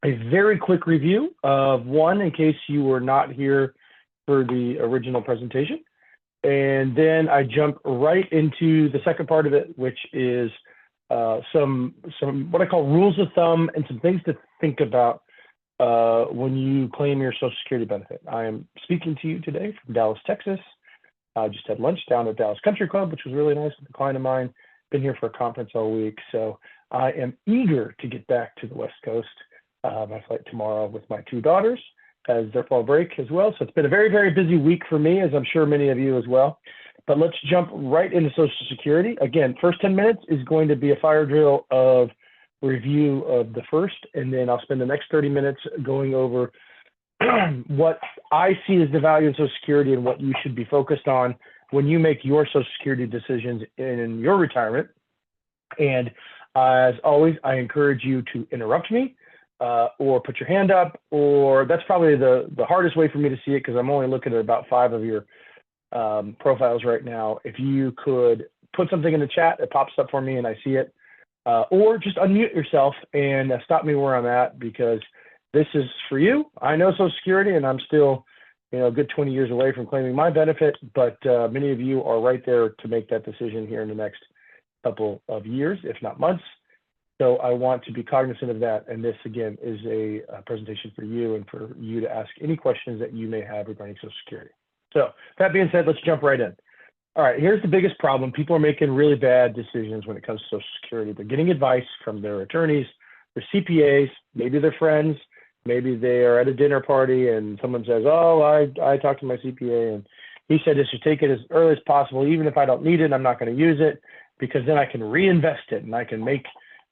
a very quick review of one in case you were not here for the original presentation. And then I jump right into the second part of it, which is some what I call rules of thumb and some things to think about when you claim your Social Security benefit. I am speaking to you today from Dallas, Texas. I just had lunch down at Dallas Country Club, which was really nice with a client of mine. Been here for a conference all week, so I am eager to get back to the West Coast. My flight tomorrow with my two daughters as their fall break as well. So it's been a very, very busy week for me, as I'm sure many of you as well. But let's jump right into Social Security. Again, first 10 minutes is going to be a fire drill of review of the first, and then I'll spend the next 30 minutes going over what I see as the value of Social Security and what you should be focused on when you make your Social Security decisions in your retirement. And as always, I encourage you to interrupt me or put your hand up, or that's probably the hardest way for me to see it because I'm only looking at about 5 of your profiles right now. If you could put something in the chat, it pops up for me and I see it, or just unmute yourself and stop me where I'm at, because this is for you. I know Social Security and I'm still, a good 20 years away from claiming my benefit, but many of you are right there to make that decision here in the next couple of years, if not months. So I want to be cognizant of that. And this, again, is a presentation for you and for you to ask any questions that you may have regarding Social Security. So that being said, let's jump right in. All right, here's the biggest problem. People are making really bad decisions when it comes to Social Security. They're getting advice from their attorneys, their CPAs, maybe their friends, maybe they are at a dinner party and someone says, oh, I talked to my CPA and he said I should take it as early as possible. Even if I don't need it, I'm not going to use it because then I can reinvest it and I can make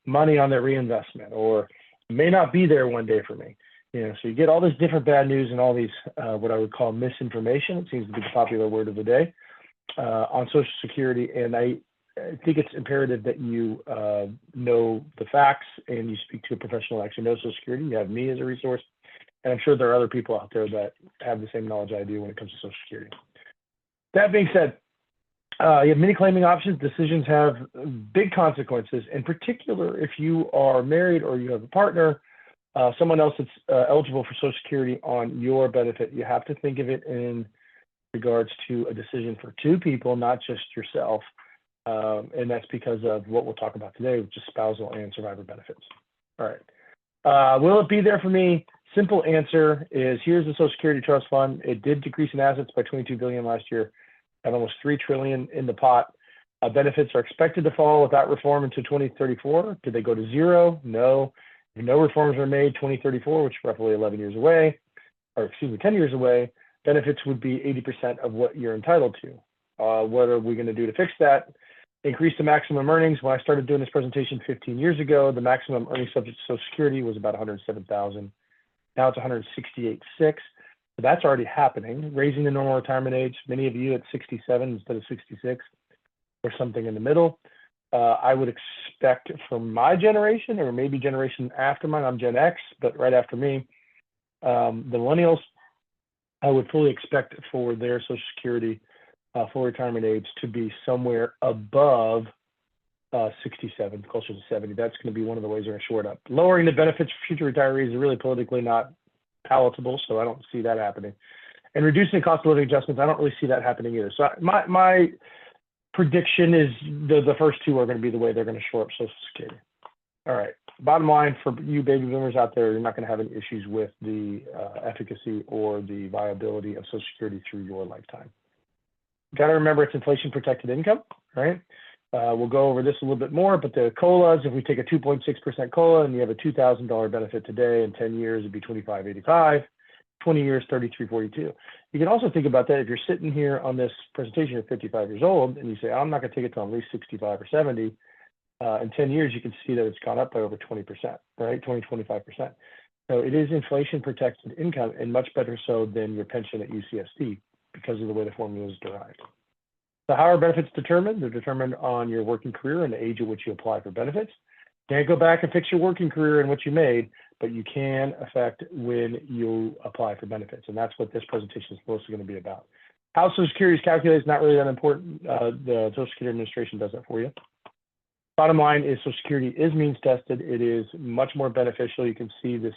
money on that reinvestment, or it may not be there one day for me. So you get all this different bad news and all these what I would call misinformation. It seems to be the popular word of the day on Social Security. And I think it's imperative that you know the facts and you speak to a professional that actually knows Social Security. You have me as a resource, and I'm sure there are other people out there that have the same knowledge I do when it comes to Social Security. That being said, you have many claiming options. Decisions have big consequences. In particular, if you are married or you have a partner, someone else that's eligible for Social Security on your benefit, you have to think of it in regards to a decision for two people, not just yourself. And that's because of what we'll talk about today, which is spousal and survivor benefits. All right. Will it be there for me? Simple answer is here's the Social Security Trust Fund. It did decrease in assets by $22 billion last year. At almost $3 trillion in the pot. Benefits are expected to fall without reform into 2034. Did they go to zero? No. If no reforms are made 2034, which is roughly 11 years away, or excuse me, 10 years away, benefits would be 80% of what you're entitled to. What are we going to do to fix that? Increase the maximum earnings. When I started doing this presentation 15 years ago, the maximum earnings subject to Social Security was about $107,000. Now it's $168,600. So that's already happening. Raising the normal retirement age, many of you at 67 instead of 66, or something in the middle. I would expect from my generation, or maybe generation after mine, I'm Gen X, but right after me, the millennials, I would fully expect for their Social Security full retirement age to be somewhere above 67, closer to 70. That's going to be one of the ways they're going to short up. Lowering the benefits for future retirees is really politically not palatable, so I don't see that happening. And reducing the cost of living adjustments, I don't really see that happening either. So my prediction is the first two are going to be the way they're going to shore up Social Security. All right. Bottom line for you baby boomers out there, you're not going to have any issues with the efficacy or the viability of Social Security through your lifetime. Got to remember it's inflation protected income, right? We'll go over this a little bit more, but the COLAs, if we take a 2.6% COLA and you have a $2,000 benefit today, in 10 years, it'd be $25.85, 20 years, $33.42. You can also think about that if you're sitting here on this presentation, you're 55 years old, and you say, I'm not going to take it till at least 65 or 70. In 10 years, you can see that it's gone up by over 20%, right? 25%. So it is inflation protected income, and much better so than your pension at UCSD because of the way the formula is derived. So how are benefits determined? They're determined on your working career and the age at which you apply for benefits. Can't go back and fix your working career and what you made, but you can affect when you apply for benefits. And that's what this presentation is mostly going to be about. How Social Security is calculated is not really that important. The Social Security Administration does that for you. Bottom line is Social Security is means tested. It is much more beneficial. You can see this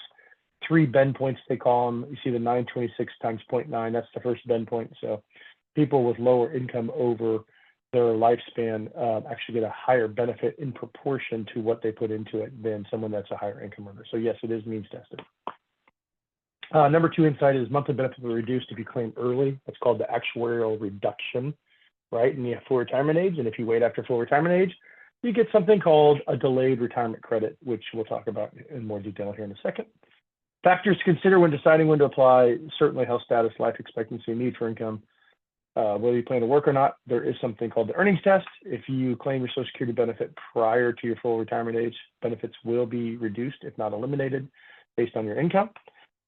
3 bend points, they call them. You see the 926 times 0.9, that's the first bend point. So people with lower income over their lifespan actually get a higher benefit in proportion to what they put into it than someone that's a higher income earner. So yes, it is means tested. Number 2 insight is monthly benefits will reduce if you claim early. That's called the actuarial reduction, right? And you have full retirement age. And if you wait after full retirement age, you get something called a delayed retirement credit, which we'll talk about in more detail here in a second. Factors to consider when deciding when to apply: certainly health status, life expectancy, need for income, whether you plan to work or not. There is something called the earnings test. If you claim your Social Security benefit prior to your full retirement age, benefits will be reduced, if not eliminated, based on your income.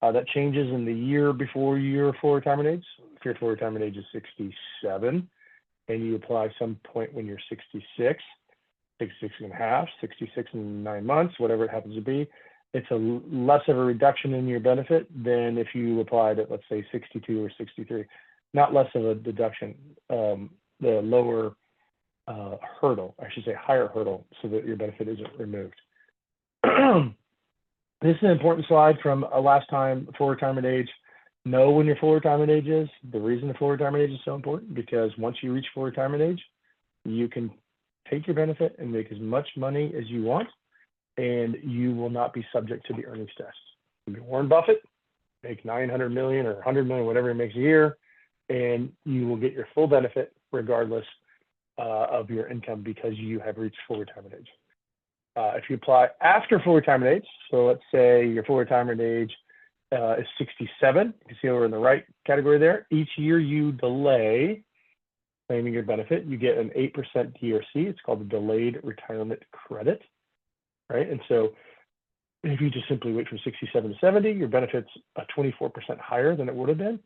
That changes in the year before your full retirement age. If your full retirement age is 67 and you apply some point when you're 66, 66 and a half, 66 and 9 months, whatever it happens to be, it's a less of a reduction in your benefit than if you applied at, let's say, 62 or 63. Not less of a deduction, the lower hurdle, I should say higher hurdle, so that your benefit isn't removed. This is an important slide from last time, full retirement age. Know when your full retirement age is. The reason the full retirement age is so important, because once you reach full retirement age, you can take your benefit and make as much money as you want, and you will not be subject to the earnings test. Warren Buffett, make 900 million or 100 million, whatever he makes a year, and you will get your full benefit regardless of your income, because you have reached full retirement age. If you apply after full retirement age, so let's say your full retirement age is 67, you see we're in the right category there. Each year you delay claiming your benefit, you get an 8% DRC. It's called the delayed retirement credit, right? And so if you just simply wait from 67 to 70, your benefit's 24% higher than it would have been,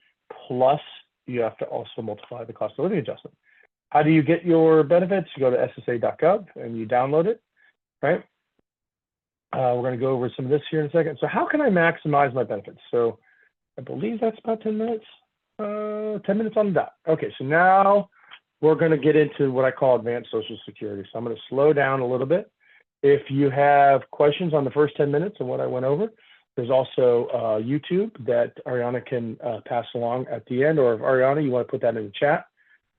plus you have to also multiply the cost of living adjustment. How do you get your benefits? You go to ssa.gov and you download it, right? We're going to go over some of this here in a second. So how can I maximize my benefits? So I believe that's about 10 minutes. 10 minutes on the dot. Okay, so now we're going to get into what I call advanced Social Security. So I'm going to slow down a little bit. If you have questions on the first 10 minutes and what I went over, there's also YouTube that Ariana can pass along at the end, or if Ariana, you want to put that in the chat,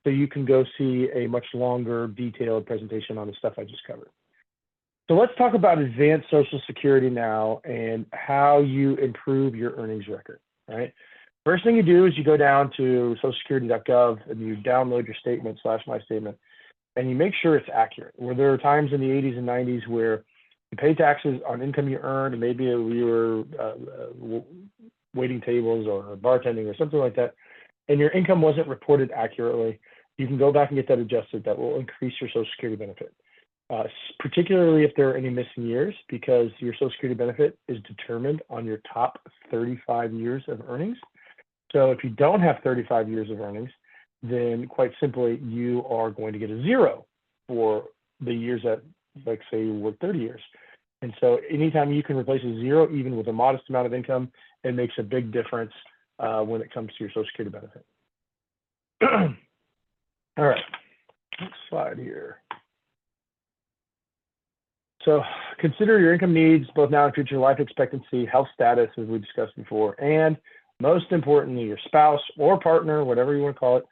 so you can go see a much longer, detailed presentation on the stuff I just covered. So let's talk about advanced Social Security now and how you improve your earnings record, right? First thing you do is you go down to socialsecurity.gov and you download your statement / my statement, and you make sure it's accurate. Where there are times in the 80s and 90s where you pay taxes on income you earned, and maybe you were waiting tables or bartending or something like that, and your income wasn't reported accurately, you can go back and get that adjusted. That will increase your Social Security benefit. Particularly if there are any missing years, because your Social Security benefit is determined on your top 35 years of earnings. So if you don't have 35 years of earnings, then quite simply, you are going to get a 0 for the years that, like say, you work 30 years. And so anytime you can replace a 0, even with a modest amount of income, it makes a big difference when it comes to your Social Security benefit. All right, next slide here. So consider your income needs, both now and future, life expectancy, health status, as we discussed before, and most importantly, your spouse or partner, whatever you want to call it,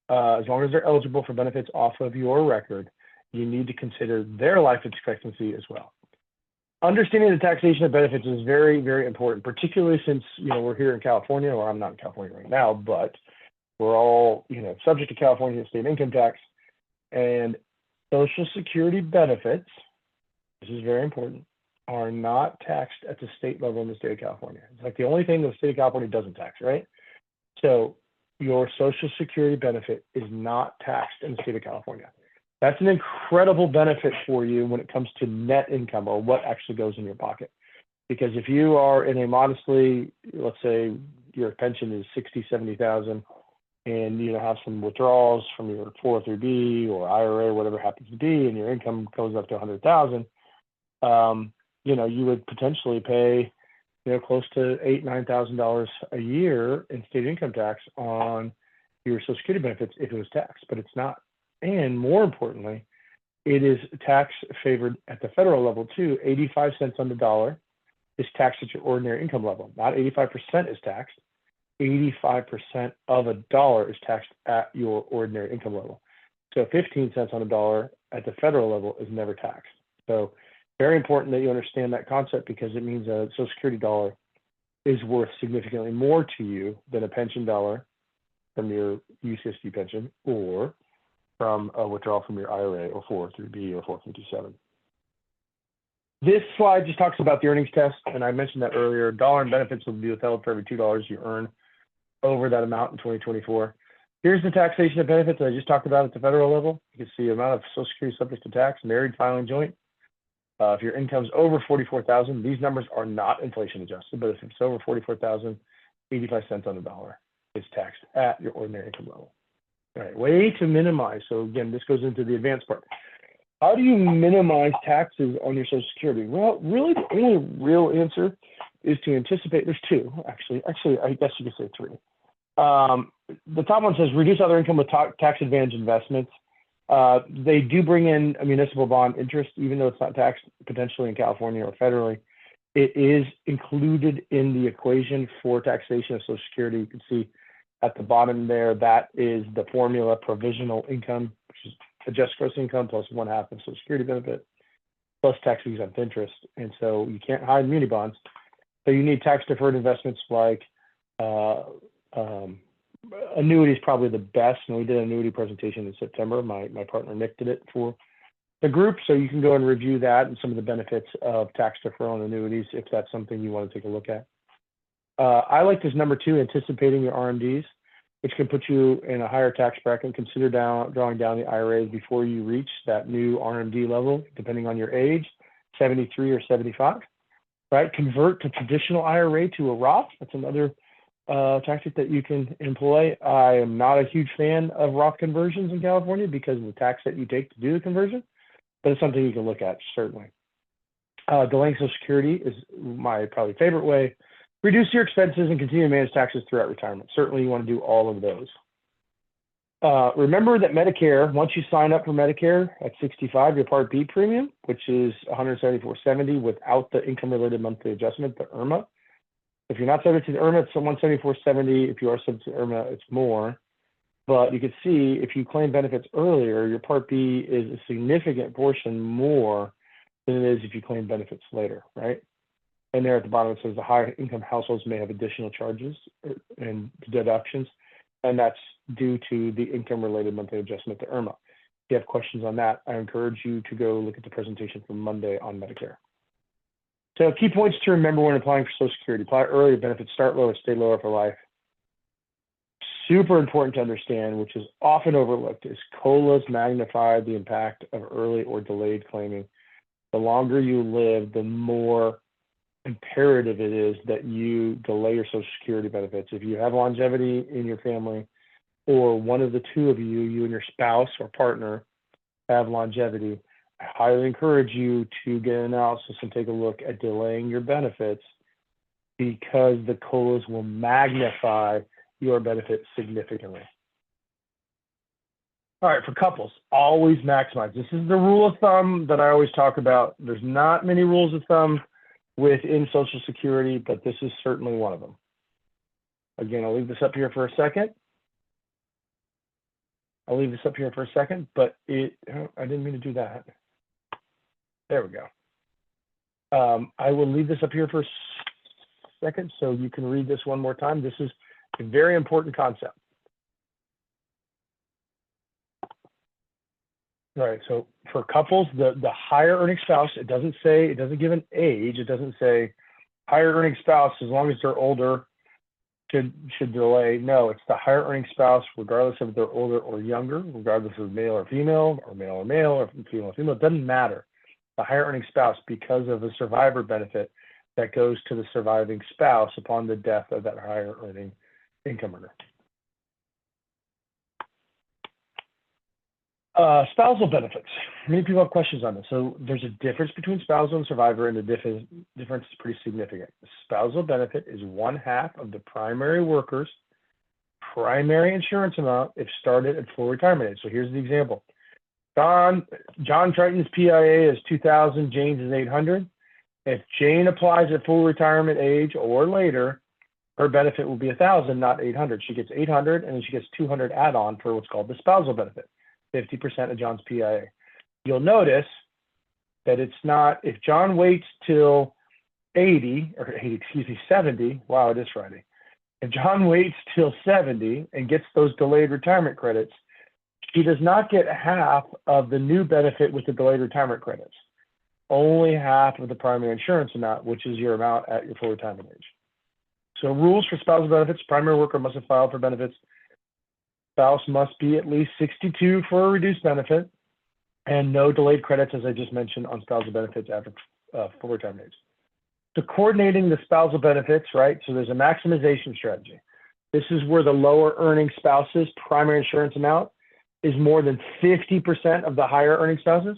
as long as they're eligible for benefits off of your record, you need to consider their life expectancy as well. Understanding the taxation of benefits is very, very important, particularly since, we're here in California, or I'm not in California right now, but we're all, subject to California state income tax, and Social Security benefits, this is very important, are not taxed at the state level in the state of California. It's like the only thing the state of California doesn't tax, right? So your Social Security benefit is not taxed in the state of California. That's an incredible benefit for you when it comes to net income, or what actually goes in your pocket. Because if you are in a modestly, let's say your pension is 60, 70,000, and you have some withdrawals from your 403B or IRA, whatever it happens to be, and your income goes up to 100,000, you would potentially pay, close to $8,000, $9,000 a year in state income tax on your Social Security benefits if it was taxed, but it's not. And more importantly, it is tax favored at the federal level too, 85 cents on the dollar is taxed at your ordinary income level. Not 85% is taxed. 85% of a dollar is taxed at your ordinary income level. So 15 cents on a dollar at the federal level is never taxed. So very important that you understand that concept, because it means a Social Security dollar is worth significantly more to you than a pension dollar from your UCSD pension or from a withdrawal from your IRA or 403B or 457. This slide just talks about the earnings test, and I mentioned that earlier. Dollar in benefits will be withheld for every $2 you earn over that amount in 2024. Here's the taxation of benefits that I just talked about at the federal level. You can see the amount of Social Security subject to tax, married, filing, joint. If your income's over $44,000, these numbers are not inflation adjusted, but if it's over $44,000, 85 cents on the dollar is taxed at your ordinary income level. All right, way to minimize. So again, this goes into the advanced part. How do you minimize taxes on your Social Security? Well, really, the only real answer is to anticipate. There's two, actually, I guess you could say three. The top one says reduce other income with tax advantage investments. They do bring in a municipal bond interest, even though it's not taxed potentially in California or federally. It is included in the equation for taxation of Social Security. You can see at the bottom there, that is the formula: provisional income, which is adjusted gross income plus 1/2 of Social Security benefit, plus tax exempt interest. And so you can't hide muni bonds. So you need tax deferred investments like annuity is probably the best. And we did an annuity presentation in September. My partner Nick did it for the group. So you can go and review that and some of the benefits of tax deferral and annuities if that's something you want to take a look at. I like this number 2, anticipating your RMDs, which can put you in a higher tax bracket. Consider drawing down the IRAs before you reach that new RMD level, depending on your age, 73 or 75, right? Convert to traditional IRA to a Roth. That's another tactic that you can employ. I am not a huge fan of Roth conversions in California because of the tax that you take to do the conversion, but it's something you can look at, certainly. Delaying Social Security is my probably favorite way. Reduce your expenses and continue to manage taxes throughout retirement. Certainly you want to do all of those. Remember that Medicare, once you sign up for Medicare at 65, your Part B premium, which is $174.70 without the income-related monthly adjustment, the IRMA. If you're not subject to the IRMA, it's $174.70. If you are subject to IRMA, it's more. But you can see if you claim benefits earlier, your Part B is a significant portion more than it is if you claim benefits later, right? And there at the bottom, it says the higher income households may have additional charges and deductions, and that's due to the income-related monthly adjustment to IRMA. If you have questions on that, I encourage you to go look at the presentation from Monday on Medicare. So key points to remember when applying for Social Security: apply early, benefits start lower, stay lower for life. Super important to understand, which is often overlooked, is COLAs magnify the impact of early or delayed claiming. The longer you live, the more imperative it is that you delay your Social Security benefits. If you have longevity in your family, or one of the two of you, you and your spouse or partner, have longevity, I highly encourage you to get an analysis and take a look at delaying your benefits, because the COLAs will magnify your benefits significantly. All right, for couples, always maximize. This is the rule of thumb that I always talk about. There's not many rules of thumb within Social Security, but this is certainly one of them. Again, I'll leave this up here for a second. but I didn't mean to do that. There we go. I will leave this up here for a second so you can read this one more time. This is a very important concept. All right, so for couples, the higher earning spouse, it doesn't give an age. It doesn't say higher earning spouse, as long as they're older, should delay. No, it's the higher earning spouse, regardless of if they're older or younger, regardless of male or female, or male or male, or female or female, it doesn't matter. The higher earning spouse, because of the survivor benefit that goes to the surviving spouse upon the death of that higher earning income earner. Spousal benefits. Many people have questions on this. So there's a difference between spousal and survivor, and the difference is pretty significant. The spousal benefit is 1/2 of the primary worker's primary insurance amount if started at full retirement age. So here's the example. John Triton's PIA is $2,000, James is $800. If Jane applies at full retirement age or later, her benefit will be 1,000, not 800. She gets 800, and then she gets 200 add-on for what's called the spousal benefit, 50% of John's PIA. You'll notice that it's not, if John waits till 70, wow, it is Friday. If John waits till 70 and gets those delayed retirement credits, she does not get half of the new benefit with the delayed retirement credits, only half of the primary insurance amount, which is your amount at your full retirement age. So rules for spousal benefits: primary worker must have filed for benefits. Spouse must be at least 62 for a reduced benefit, and no delayed credits, as I just mentioned, on spousal benefits after full retirement age. So coordinating the spousal benefits, right? So there's a maximization strategy. This is where the lower earning spouse's primary insurance amount is more than 50% of the higher earning spouses.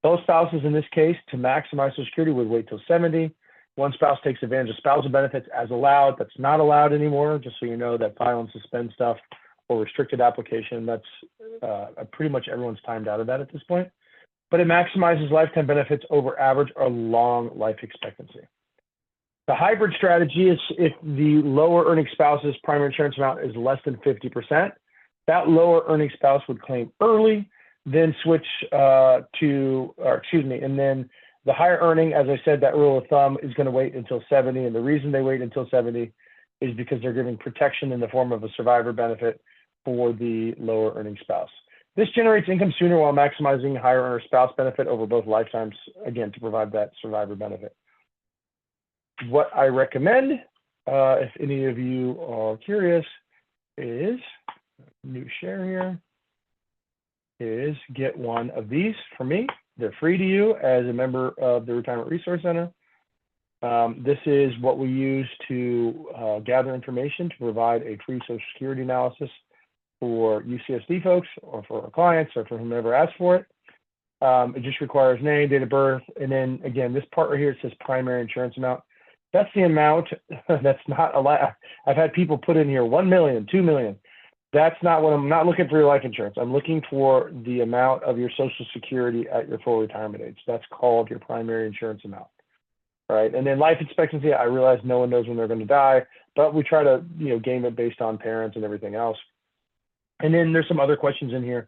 Both spouses in this case, to maximize Social Security, would wait till 70. One spouse takes advantage of spousal benefits as allowed. That's not allowed anymore, just so you know, that file and suspend stuff or restricted application. That's pretty much everyone's timed out of that at this point. But it maximizes lifetime benefits over average or long life expectancy. The hybrid strategy is if the lower earning spouse's primary insurance amount is less than 50%, that lower earning spouse would claim early, then switch and then the higher earning, as I said, that rule of thumb is going to wait until 70. And the reason they wait until 70 is because they're giving protection in the form of a survivor benefit for the lower earning spouse. This generates income sooner while maximizing higher earner spouse benefit over both lifetimes, again, to provide that survivor benefit. What I recommend, if any of you are curious, is, new share here, is get one of these from me. They're free to you as a member of the Retirement Resource Center. This is what we use to gather information to provide a free Social Security analysis for UCSD folks or for our clients or for whomever asks for it. It just requires name, date of birth, and then again, this part right here, it says primary insurance amount. That's the amount that's not allowed. I've had people put in here 1 million, 2 million. That's not what I'm not looking for your life insurance. I'm looking for the amount of your Social Security at your full retirement age. That's called your primary insurance amount, right? And then life expectancy, I realize no one knows when they're going to die, but we try to, game it based on parents and everything else. And then there's some other questions in here.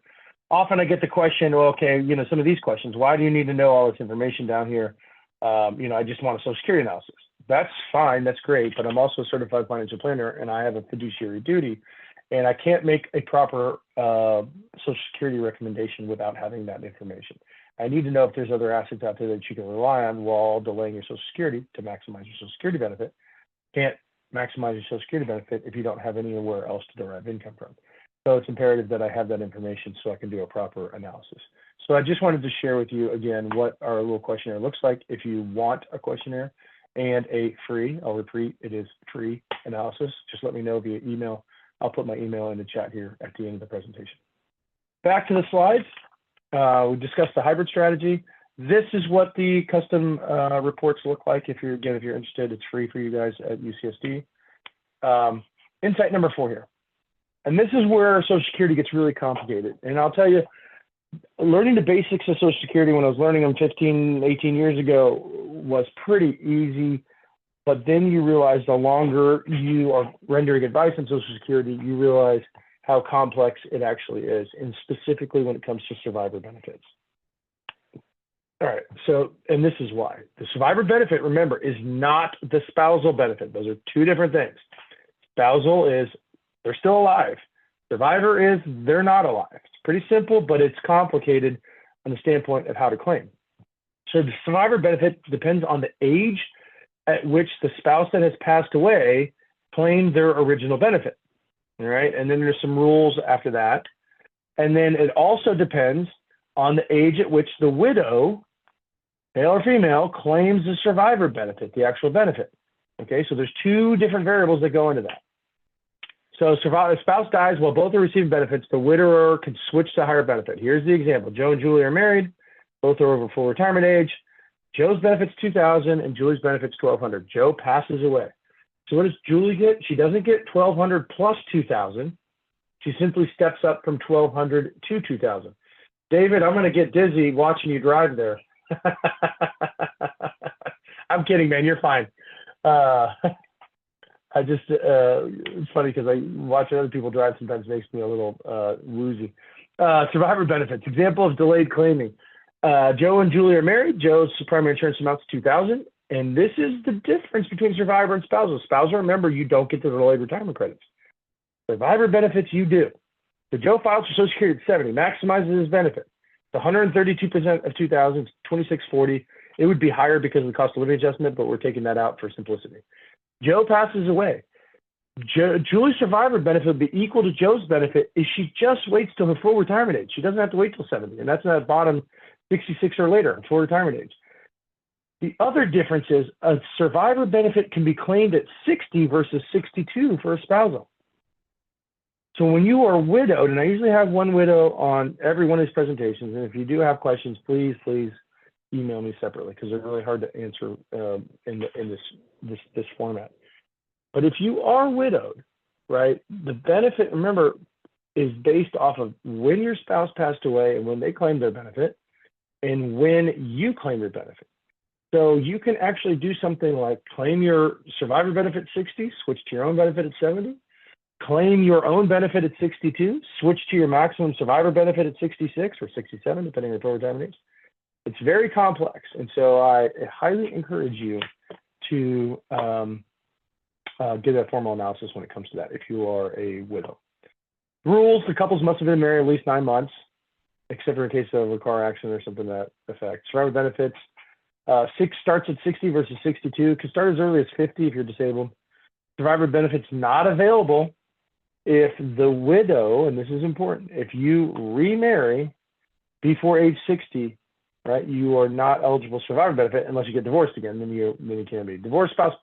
Often I get the question, well, okay, some of these questions, why do you need to know all this information down here? I just want a Social Security analysis. That's fine, that's great, but I'm also a certified financial planner and I have a fiduciary duty. And I can't make a proper Social Security recommendation without having that information. I need to know if there's other assets out there that you can rely on while delaying your Social Security to maximize your Social Security benefit. Can't maximize your Social Security benefit if you don't have anywhere else to derive income from. So it's imperative that I have that information so I can do a proper analysis. So I just wanted to share with you again what our little questionnaire looks like. If you want a questionnaire and a free, I'll repeat, it is free analysis. Just let me know via email. I'll put my email in the chat here at the end of the presentation. Back to the slides. We discussed the hybrid strategy. This is what the custom reports look like. If you're interested, it's free for you guys at UCSD. Insight number 4 here. And this is where Social Security gets really complicated. And I'll tell you, learning the basics of Social Security when I was learning them 15, 18 years ago was pretty easy. But then you realize the longer you are rendering advice on Social Security, you realize how complex it actually is, and specifically when it comes to survivor benefits. All right, so, and this is why. The survivor benefit, remember, is not the spousal benefit. Those are two different things. Spousal is, they're still alive. Survivor is, they're not alive. It's pretty simple, but it's complicated on the standpoint of how to claim. So the survivor benefit depends on the age at which the spouse that has passed away claimed their original benefit, all right? And then there's some rules after that. And then it also depends on the age at which the widow, male or female, claims the survivor benefit, the actual benefit, okay? So there's two different variables that go into that. So a spouse dies while both are receiving benefits, the widower can switch to higher benefit. Here's the example. Joe and Julie are married, both are over full retirement age. Joe's benefits $2,000 and Julie's benefits $1,200. Joe passes away. So what does Julie get? She doesn't get $1,200 plus $2,000. She simply steps up from $1,200 to $2,000. David, I'm going to get dizzy watching you drive there. I'm kidding, man. You're fine. I just, it's funny because I watching other people drive sometimes makes me a little woozy. Survivor benefits. Example of delayed claiming. Joe and Julie are married. Joe's primary insurance amounts to $2,000. And this is the difference between survivor and spousal. Spousal, remember, you don't get the delayed retirement credits. Survivor benefits, you do. So Joe files for Social Security at 70, maximizes his benefit. It's 132% of 2,000, 2640. It would be higher because of the cost of living adjustment, but we're taking that out for simplicity. Joe passes away. Julie's survivor benefit would be equal to Joe's benefit if she just waits till her full retirement age. She doesn't have to wait till 70, and that's at bottom 66 or later, full retirement age. The other difference is a survivor benefit can be claimed at 60 versus 62 for a spousal. So when you are widowed, and I usually have one widow on every one of these presentations, and if you do have questions, please email me separately because they're really hard to answer in this format. But if you are widowed, right, the benefit, remember, is based off of when your spouse passed away and when they claimed their benefit and when you claim your benefit. So you can actually do something like claim your survivor benefit at 60, switch to your own benefit at 70, claim your own benefit at 62, switch to your maximum survivor benefit at 66 or 67, depending on your full retirement age. It's very complex. And so I highly encourage you to do that formal analysis when it comes to that if you are a widow. Rules, the couples must have been married at least 9 months, except for in case of a car accident or something to that effect. Survivor benefits, starts at 60 versus 62. Can start as early as 50 if you're disabled. Survivor benefits not available if the widow, and this is important, if you remarry before age 60, right, you are not eligible survivor benefit unless you get divorced again, then you can be. Divorced spouse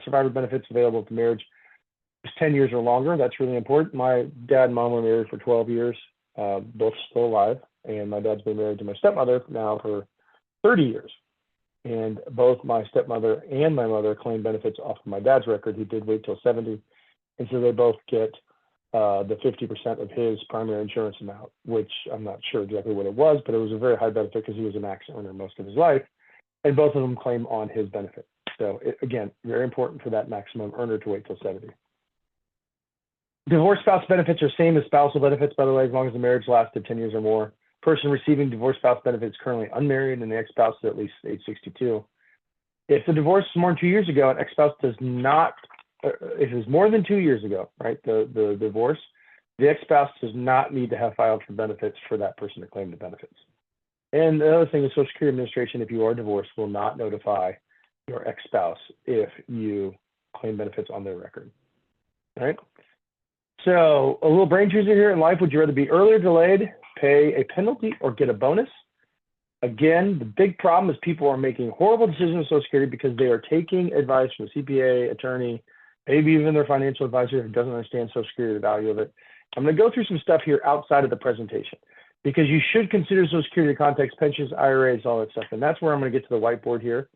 survivor benefits available if the marriage is 10 years or longer. That's really important. My dad and mom were married for 12 years, both still alive, and my dad's been married to my stepmother now for 30 years. And both my stepmother and my mother claim benefits off of my dad's record. He did wait till 70. And so they both get the 50% of his primary insurance amount, which I'm not sure exactly what it was, but it was a very high benefit because he was a max earner most of his life. And both of them claim on his benefit. So again, very important for that maximum earner to wait till 70. Divorced spouse benefits are same as spousal benefits, by the way, as long as the marriage lasted 10 years or more. Person receiving divorced spouse benefits currently unmarried and the ex-spouse is at least age 62. If the divorce is more than 2 years ago and ex-spouse does not, if it's more than 2 years ago, right, the divorce, the ex-spouse does not need to have filed for benefits for that person to claim the benefits. And the other thing is Social Security Administration, if you are divorced, will not notify your ex-spouse if you claim benefits on their record, all right? So a little brain teaser here in life. Would you rather be early or delayed, pay a penalty, or get a bonus? Again, the big problem is people are making horrible decisions with Social Security because they are taking advice from a CPA, attorney, maybe even their financial advisor who doesn't understand Social Security, the value of it. I'm going to go through some stuff here outside of the presentation because you should consider Social Security context, pensions, IRAs, all that stuff. And that's where I'm going to get to the whiteboard here.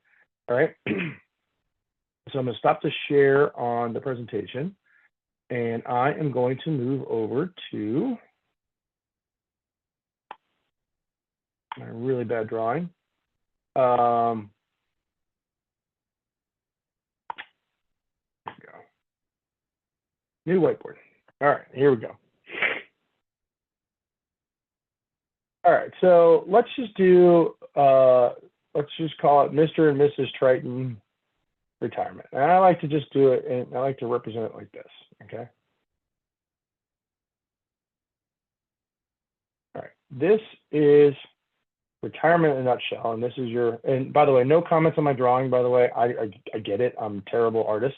All right. So I'm going to stop the share on the presentation. And I am going to move over to my really bad drawing. There we go. New whiteboard. All right, here we go. All right, so let's just do, let's just call it Mr. and Mrs. Triton retirement. And I like to just do it, and I like to represent it like this, okay? All right, this is retirement in a nutshell, and this is your, and by the way, no comments on my drawing, by the way. I get it, I'm a terrible artist.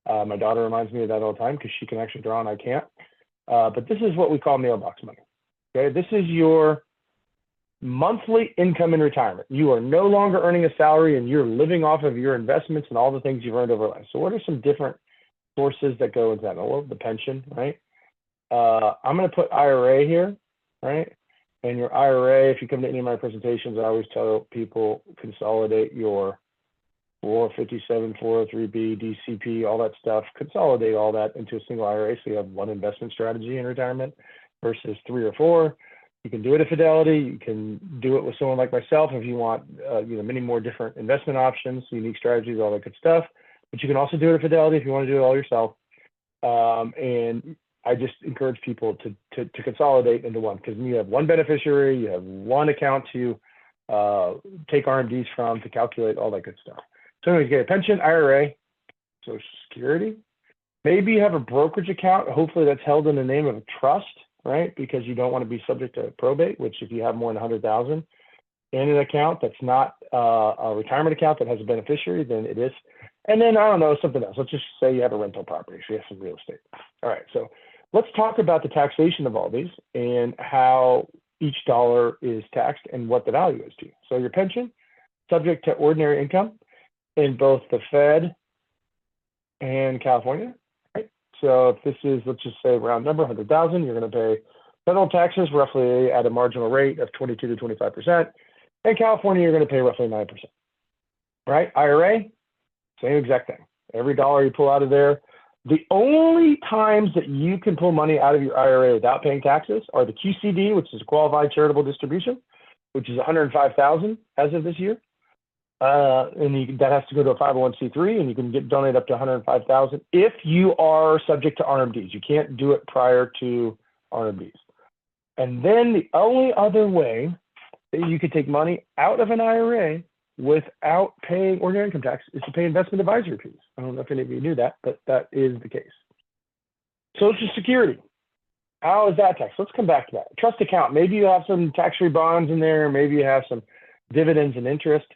My daughter reminds me of that all the time because she can actually draw and I can't. But this is what we call mailbox money, okay? This is your monthly income in retirement. You are no longer earning a salary and you're living off of your investments and all the things you've earned over life. So what are some different sources that go into that? Well, the pension, right? I'm going to put IRA here, right? And your IRA, if you come to any of my presentations, I always tell people consolidate your 457, 403B, DCP, all that stuff, consolidate all that into a single IRA so you have one investment strategy in retirement versus 3 or 4. You can do it at Fidelity. You can do it with someone like myself if you want, many more different investment options, unique strategies, all that good stuff. But you can also do it at Fidelity if you want to do it all yourself. And I just encourage people to consolidate into one, because you have one beneficiary, you have one account to take RMDs from, to calculate all that good stuff. So anyways, get a pension, IRA, Social Security. Maybe you have a brokerage account. Hopefully that's held in the name of a trust, right? Because you don't want to be subject to probate, which if you have more than 100,000 in an account that's not a retirement account that has a beneficiary, then it is. And then, I don't know, something else. Let's just say you have a rental property, so you have some real estate. All right, so let's talk about the taxation of all these and how each dollar is taxed and what the value is to you. So your pension, subject to ordinary income in both the Fed and California, right? So if this is, let's just say round number, 100,000, you're going to pay federal taxes roughly at a marginal rate of 22 to 25%. In California, you're going to pay roughly 9%, right? IRA, same exact thing. Every dollar you pull out of there, the only times that you can pull money out of your IRA without paying taxes are the QCD, which is a qualified charitable distribution, which is 105,000 as of this year. That has to go to a 501c3, and you can donate up to 105,000 if you are subject to RMDs. You can't do it prior to RMDs. And then the only other way that you could take money out of an IRA without paying ordinary income tax is to pay investment advisory fees. I don't know if any of you knew that, but that is the case. Social Security, how is that taxed? Let's come back to that. Trust account, maybe you have some tax-free bonds in there, maybe you have some dividends and interest.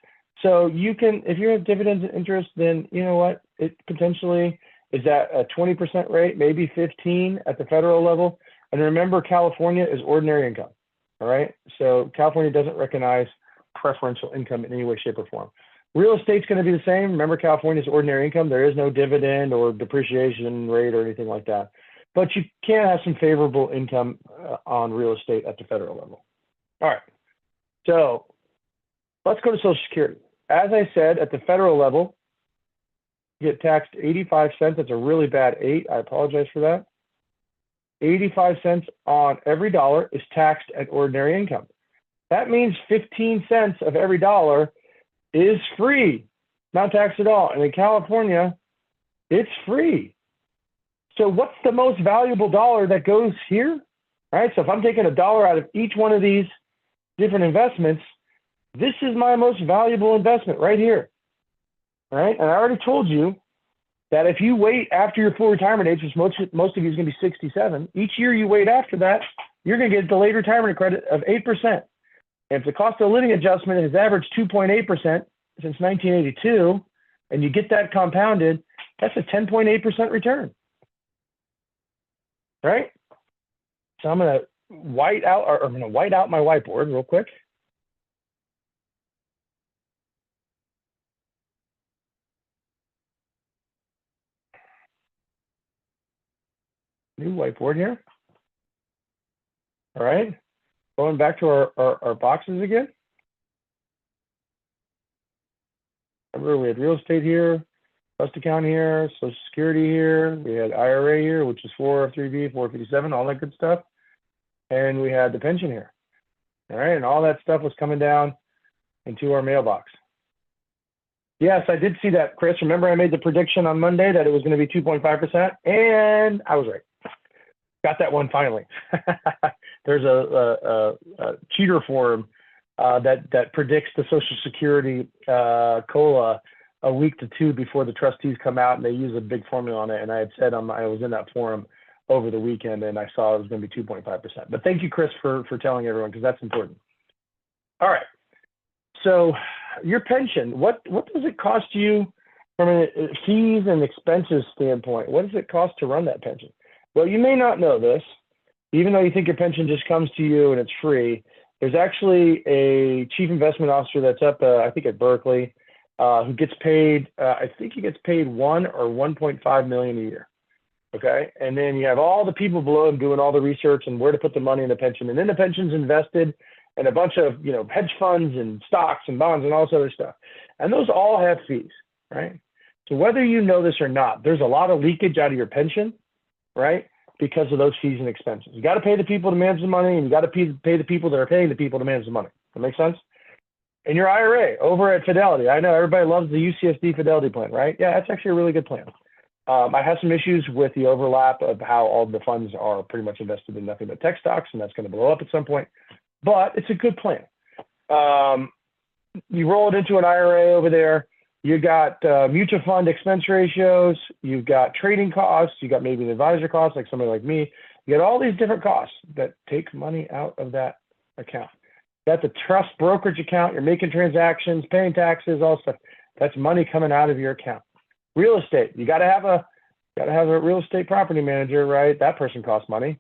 So you can, if you have dividends and interest, then you know what, it potentially is at a 20% rate, maybe 15 at the federal level. And remember, California is ordinary income, all right? So California doesn't recognize preferential income in any way, shape, or form. Real estate's going to be the same. Remember, California's ordinary income. There is no dividend or depreciation rate or anything like that. But you can have some favorable income on real estate at the federal level. All right. So let's go to Social Security. As I said, at the federal level, you get taxed 85 cents. That's a really bad 8. I apologize for that. 85 cents on every dollar is taxed at ordinary income. That means 15 cents of every dollar is free, not taxed at all. And in California, it's free. So what's the most valuable dollar that goes here? All right, so if I'm taking a dollar out of each one of these different investments, this is my most valuable investment right here. All right, and I already told you that if you wait after your full retirement age, which most of you is going to be 67, each year you wait after that, you're going to get a delayed retirement credit of 8%. And if the cost of living adjustment has averaged 2.8% since 1982, and you get that compounded, that's a 10.8% return, right? So I'm going to white out my whiteboard real quick. New whiteboard here. All right. Going back to our boxes again. Remember, we had real estate here, trust account here, Social Security here. We had IRA here, which is 403B, 457, all that good stuff. And we had the pension here. All right. And all that stuff was coming down into our mailbox. Yes, I did see that, Chris. Remember, I made the prediction on Monday that it was going to be 2.5%, and I was right. Got that one finally. There's a cheater forum that predicts the Social Security COLA a week to 2 before the trustees come out, and they use a big formula on it. And I had said I was in that forum over the weekend, and I saw it was going to be 2.5%. But thank you, Chris, for telling everyone, because that's important. All right. So your pension, what does it cost you from a fees and expenses standpoint? What does it cost to run that pension? Well, you may not know this, even though you think your pension just comes to you and it's free. There's actually a chief investment officer that's up, I think at Berkeley, who gets paid, I think he gets paid $1 or $1.5 million a year. Okay. And then you have all the people below him doing all the research and where to put the money in the pension. And then the pension's invested in a bunch of, hedge funds and stocks and bonds and all this other stuff. And those all have fees, right? So whether you know this or not, there's a lot of leakage out of your pension, right? because of those fees and expenses. You got to pay the people to manage the money, and you got to pay the people that are paying the people to manage the money. That makes sense? In your IRA over at Fidelity, I know everybody loves the UCSD Fidelity plan, right? Yeah, that's actually a really good plan. I have some issues with the overlap of how all the funds are pretty much invested in nothing but tech stocks, and that's going to blow up at some point. But it's a good plan. You roll it into an IRA over there. You got mutual fund expense ratios. You've got trading costs. You got maybe an advisor cost, like somebody like me. You got all these different costs that take money out of that account. You got the trust brokerage account. You're making transactions, paying taxes, all stuff. That's money coming out of your account. Real estate. You got to have a real estate property manager, right? That person costs money.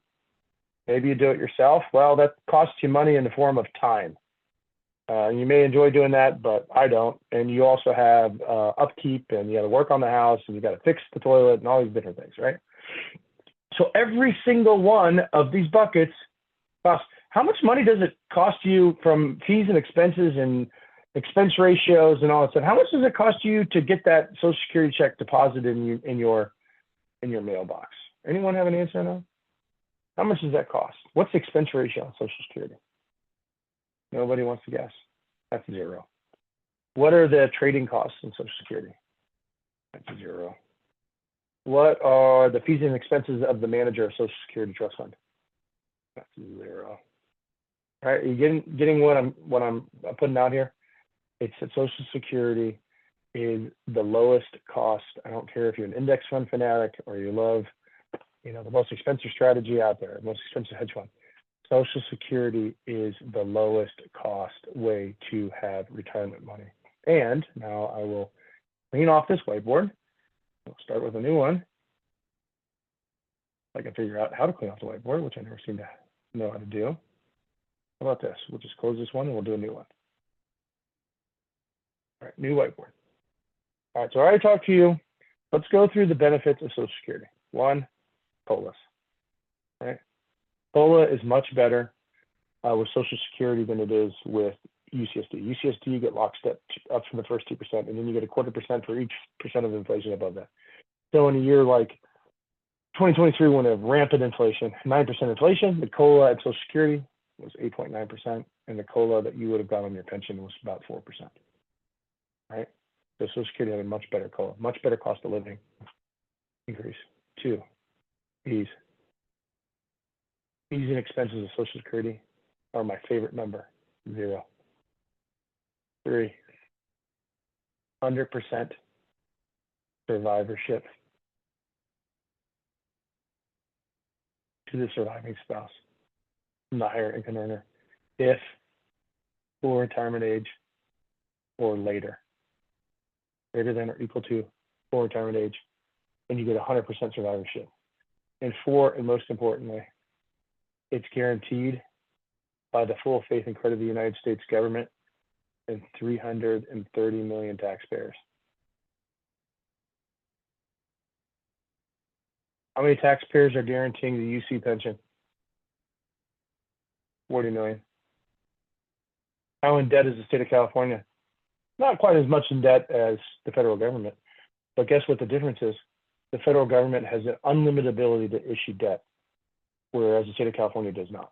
Maybe you do it yourself. Well, that costs you money in the form of time. You may enjoy doing that, but I don't. And you also have upkeep, and you got to work on the house, and you got to fix the toilet, and all these different things, right? So every single one of these buckets costs. How much money does it cost you from fees and expenses and expense ratios and all that stuff? How much does it cost you to get that Social Security check deposited in your mailbox? Anyone have an answer on that? How much does that cost? What's the expense ratio on Social Security? Nobody wants to guess. That's 0. What are the trading costs in Social Security? That's 0. What are the fees and expenses of the manager of Social Security Trust Fund? That's 0. All right, are you getting what I'm putting out here? It's that Social Security is the lowest cost. I don't care if you're an index fund fanatic or you love, the most expensive strategy out there, the most expensive hedge fund. Social Security is the lowest cost way to have retirement money. And now I will clean off this whiteboard. We'll start with a new one. I can figure out how to clean off the whiteboard, which I never seem to know how to do. How about this? We'll just close this one and we'll do a new one. All right, new whiteboard. All right, so I already talked to you. Let's go through the benefits of Social Security. 1, COLAs. All right. COLA is much better with Social Security than it is with UCSD. UCSD, you get lockstep up from the first 2%, and then you get a 0.25% for each percent of inflation above that. So in a year like 2023, when we have rampant inflation, 9% inflation, the COLA at Social Security was 8.9%, and the COLA that you would have got on your pension was about 4%. Right? So Social Security had a much better COLA, much better cost of living increase. 2, fees. Fees and expenses of Social Security are my favorite number, 0. 3, 100% survivorship to the surviving spouse, the higher income earner, if for retirement age or later, greater than or equal to full retirement age, and you get 100% survivorship. And 4, and most importantly, it's guaranteed by the full faith and credit of the United States government and 330 million taxpayers. How many taxpayers are guaranteeing the UC pension? 40 million. How in debt is the state of California? Not quite as much in debt as the federal government, but guess what the difference is? The federal government has an unlimited ability to issue debt, whereas the state of California does not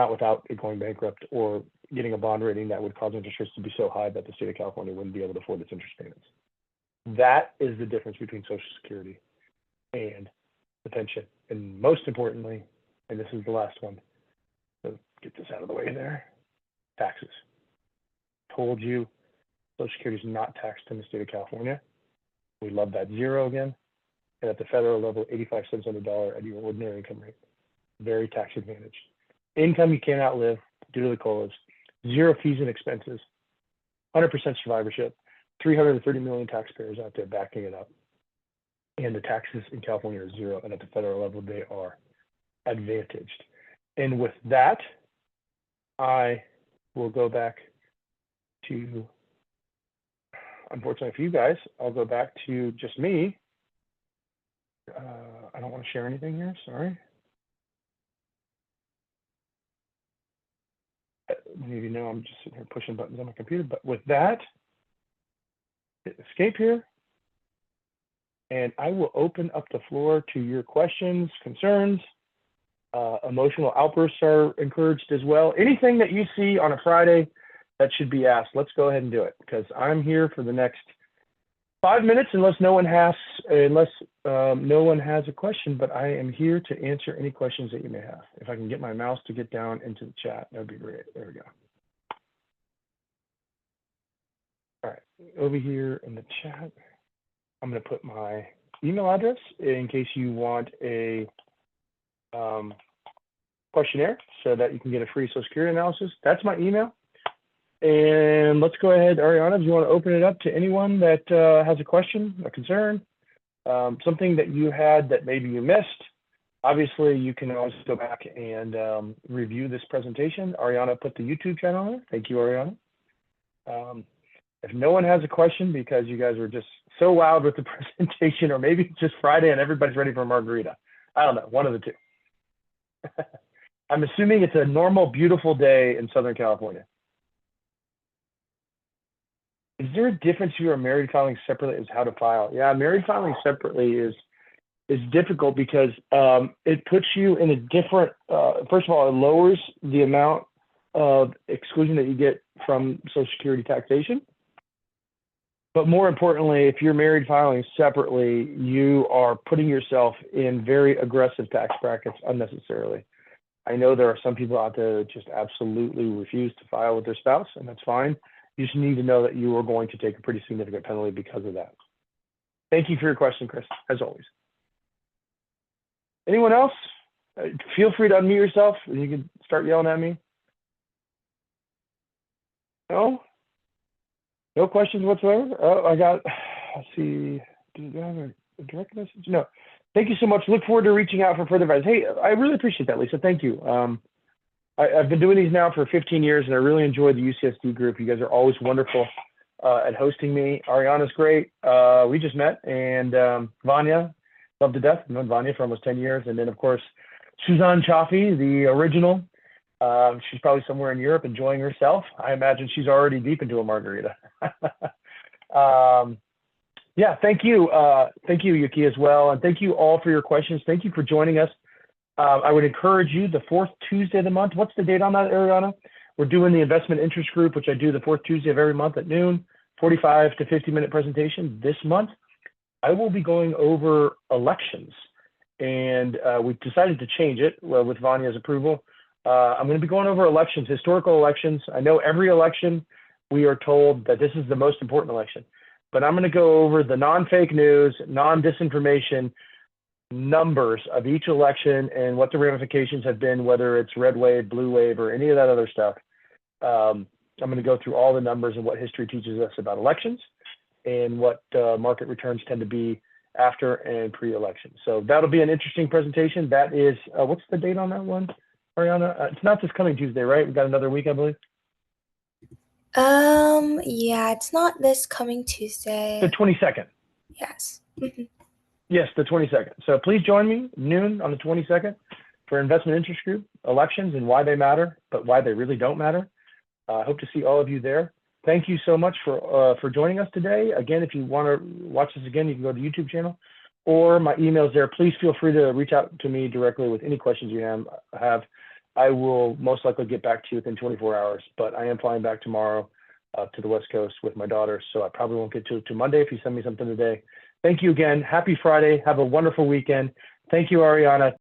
without it going bankrupt or getting a bond rating that would cause interest rates to be so high that the state of California wouldn't be able to afford its interest payments. That is the difference between Social Security and the pension. And most importantly, and this is the last one, so get this out of the way there, taxes. Told you Social Security is not taxed in the state of California. We love that 0 again. And at the federal level, 85 cents on the dollar at your ordinary income rate. Very tax advantaged. Income you can't outlive due to the COLAs. 0 fees and expenses. 100% survivorship. 330 million taxpayers out there backing it up. And the taxes in California are 0. And at the federal level, they are advantaged. And with that, I will go back to, unfortunately for you guys, I'll go back to just me. I don't want to share anything here, sorry. Many of you know I'm just sitting here pushing buttons on my computer, but with that, hit escape here, and I will open up the floor to your questions, concerns, Emotional outbursts are encouraged as well. Anything that you see on a Friday that should be asked, let's go ahead and do it, because I'm here for the next 5 minutes unless no one has a question, but I am here to answer any questions that you may have. If I can get my mouse to get down into the chat, that would be great. There we go. All right, over here in the chat, I'm going to put my email address in case you want a questionnaire so that you can get a free Social Security analysis. That's my email. And let's go ahead, Ariana, if you want to open it up to anyone that has a question, a concern, something that you had that maybe you missed. Obviously, you can always go back and review this presentation. Ariana put the YouTube channel there. Thank you, Ariana. If no one has a question because you guys were just so loud with the presentation, or maybe it's just Friday and everybody's ready for a margarita. I don't know, one of the two. I'm assuming it's a normal, beautiful day in Southern California. Is there a difference if you are married filing separately as how to file? Yeah, married filing separately is difficult because it puts you in a different, first of all, it lowers the amount of exclusion that you get from Social Security taxation. But more importantly, if you're married filing separately, you are putting yourself in very aggressive tax brackets unnecessarily. I know there are some people out there that just absolutely refuse to file with their spouse, and that's fine. You just need to know that you are going to take a pretty significant penalty because of that. Thank you for your question, Chris, as always. Anyone else? Feel free to unmute yourself. You can start yelling at me. No? No questions whatsoever? Oh, let's see. Did I have a direct message? No. Thank you so much. Look forward to reaching out for further advice. Hey, I really appreciate that, Lisa. Thank you. I've been doing these now for 15 years, and I really enjoy the UCSD group. You guys are always wonderful at hosting me. Ariana's great. We just met, and Vanya, love to death. I've known Vanya for almost 10 years. And then, of course, Suzanne Chaffee, the original. She's probably somewhere in Europe enjoying herself. I imagine she's already deep into a margarita. Yeah, thank you. Thank you, Yuki, as well. And thank you all for your questions. Thank you for joining us. I would encourage you, the fourth Tuesday of the month. What's the date on that, Ariana? We're doing the investment interest group, which I do the fourth Tuesday of every month at noon, 45 to 50-minute presentation. This month, I will be going over elections. And we decided to change it with Vanya's approval. I'm going to be going over elections, historical elections. I know every election, we are told that this is the most important election. But I'm going to go over the non-fake news, non-disinformation numbers of each election and what the ramifications have been, whether it's red wave, blue wave, or any of that other stuff. I'm going to go through all the numbers and what history teaches us about elections and what market returns tend to be after and pre-election. So that'll be an interesting presentation. That is, what's the date on that one, Ariana? It's not this coming Tuesday, right? We've got another week, I believe. Yeah, it's not this coming Tuesday. The 22nd. Yes. Yes, the 22nd. So please join me noon on the 22nd for investment interest group, elections and why they matter, but why they really don't matter. I hope to see all of you there. Thank you so much for joining us today. Again, if you want to watch this again, you can go to the YouTube channel or my email's there. Please feel free to reach out to me directly with any questions you have. I will most likely get back to you within 24 hours, but I am flying back tomorrow to the West Coast with my daughter, so I probably won't get to Monday if you send me something today. Thank you again. Happy Friday. Have a wonderful weekend. Thank you, Ariana.